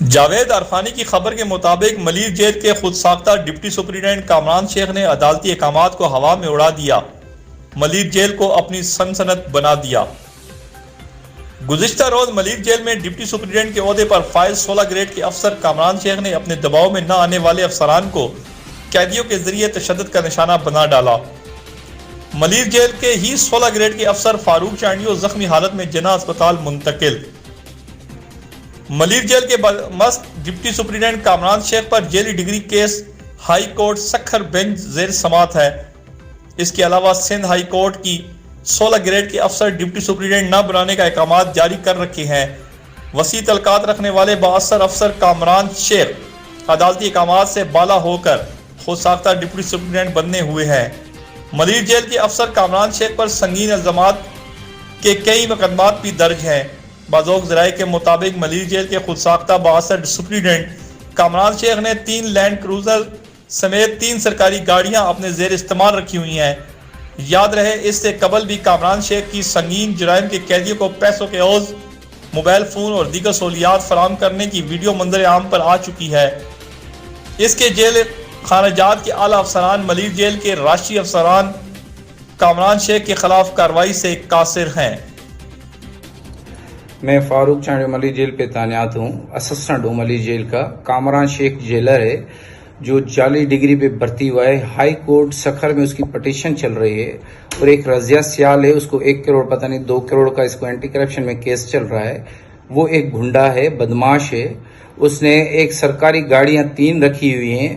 جاوید عرفانی کی خبر کے مطابق ملیر جیل کے خود ساختہ ڈپٹی سپرنٹنڈنٹ کامران شیخ نے عدالتی احکامات کو ہوا میں اڑا دیا، ملیر جیل کو اپنی سنسنت بنا دیا۔ گزشتہ روز ملیر جیل میں ڈپٹی سپرنٹنڈنٹ کے عہدے پر فائز 16 گریڈ کے افسر کامران شیخ نے اپنے دباؤ میں نہ آنے والے افسران کو قیدیوں کے ذریعے تشدد کا نشانہ بنا ڈالا۔ ملیر جیل کے ہی 16 گریڈ کے افسر فاروق چانڈیو زخمی حالت میں جناح اسپتال منتقل۔ ملیر جیل کے مست ڈپٹی سپرنٹنڈنٹ کامران شیخ پر جیلی degree case high court Sukkur bench زیر سماعت ہے۔ اس کے علاوہ سندھ ہائی کورٹ کی 16 گریڈ کے افسر ڈپٹی سپرنٹنڈنٹ نہ بنانے کا احکامات جاری کر رکھے ہیں۔ وسیع تعلقات رکھنے والے بااثر افسر کامران شیخ عدالتی احکامات سے بالا ہو کر خود ساختہ ڈپٹی سپرنٹنڈنٹ بننے ہوئے ہیں۔ ملیر جیل کے افسر کامران شیخ پر سنگین الزامات کے کئی مقدمات بھی درج ہیں۔ بعض ذرائع کے مطابق ملیر جیل کے خود ساختہ بااثر سپرنٹنڈنٹ کامران شیخ نے 3 لینڈ کروزر سمیت 3 سرکاری گاڑیاں اپنے زیر استعمال رکھی ہوئی ہیں۔ یاد رہے اس سے قبل بھی کامران شیخ کی سنگین جرائم کے قیدیوں کو پیسوں کے عوض موبائل فون اور دیگر سہولیات فراہم کرنے کی ویڈیو منظر عام پر آ چکی ہے۔ اس کے جیل خانہ جات کے اعلیٰ افسران ملیر جیل کے راشٹری افسران کامران شیخ کے خلاف کارروائی سے قاصر ہیں۔ میں فاروق چانڈیو ملیر جیل پہ تعینات ہوں، اسسٹنٹ ہوں ملیر جیل کا۔ کامران شیخ جیلر ہے جو جعلی ڈگری پہ بھرتی ہوا ہے۔ ہائی کورٹ سکھر میں اس کی پٹیشن چل رہی ہے اور ایک رضیہ سیال ہے، اس کو 1 کروڑ پتہ نہیں 2 کروڑ کا اس کو اینٹی کرپشن میں کیس چل رہا ہے۔ وہ ایک گھنڈا ہے، بدماش ہے۔ اس نے ایک سرکاری گاڑیاں 3 رکھی ہوئی ہیں۔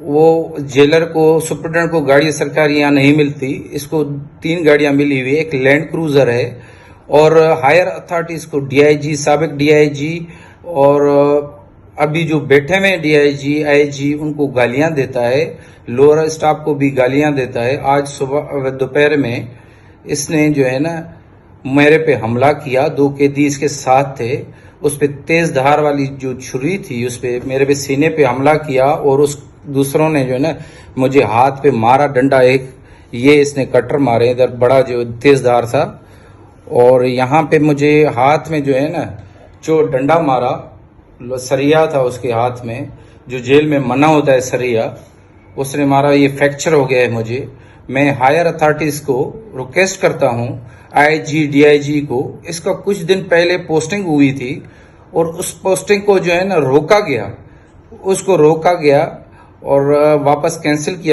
وہ جیلر کو سپرنٹنڈنٹ کو گاڑی سرکاری یہاں نہیں ملتی، اس کو 3 گاڑیاں ملی ہوئی ہے۔ ایک لینڈ کروزر ہے اور ہائر اتھارٹیز کو ڈی آئی جی، سابق ڈی آئی جی اور ابھی جو بیٹھے میں ڈی آئی جی، آئی جی، ان کو گالیاں دیتا ہے۔ لوور اسٹاف کو بھی گالیاں دیتا ہے۔ آج صبح دوپہر میں اس نے جو ہے نا میرے پہ حملہ کیا، 2 قیدی اس کے ساتھ تھے۔ اس پہ تیز دھار والی جو چھری تھی اس پہ میرے پہ سینے پہ حملہ کیا اور اس دوسروں نے جو ہے نا مجھے ہاتھ پہ مارا ڈنڈا ایک، یہ اس نے کٹر مارے ادھر بڑا جو تیز دھار تھا، اور یہاں پہ مجھے ہاتھ میں جو ہے نا جو ڈنڈا مارا، سریا تھا اس کے ہاتھ میں، جو جیل میں منع ہوتا ہے سریا، اس نے مارا، یہ فریکچر ہو گیا ہے مجھے۔ میں ہائر اتھارٹیز کو ریکویسٹ کرتا ہوں، آئی جی، ڈی آئی جی کو، اس کا کچھ دن پہلے پوسٹنگ ہوئی تھی اور اس پوسٹنگ کو جو ہے نا روکا گیا، اس کو روکا گیا اور واپس کینسل کیا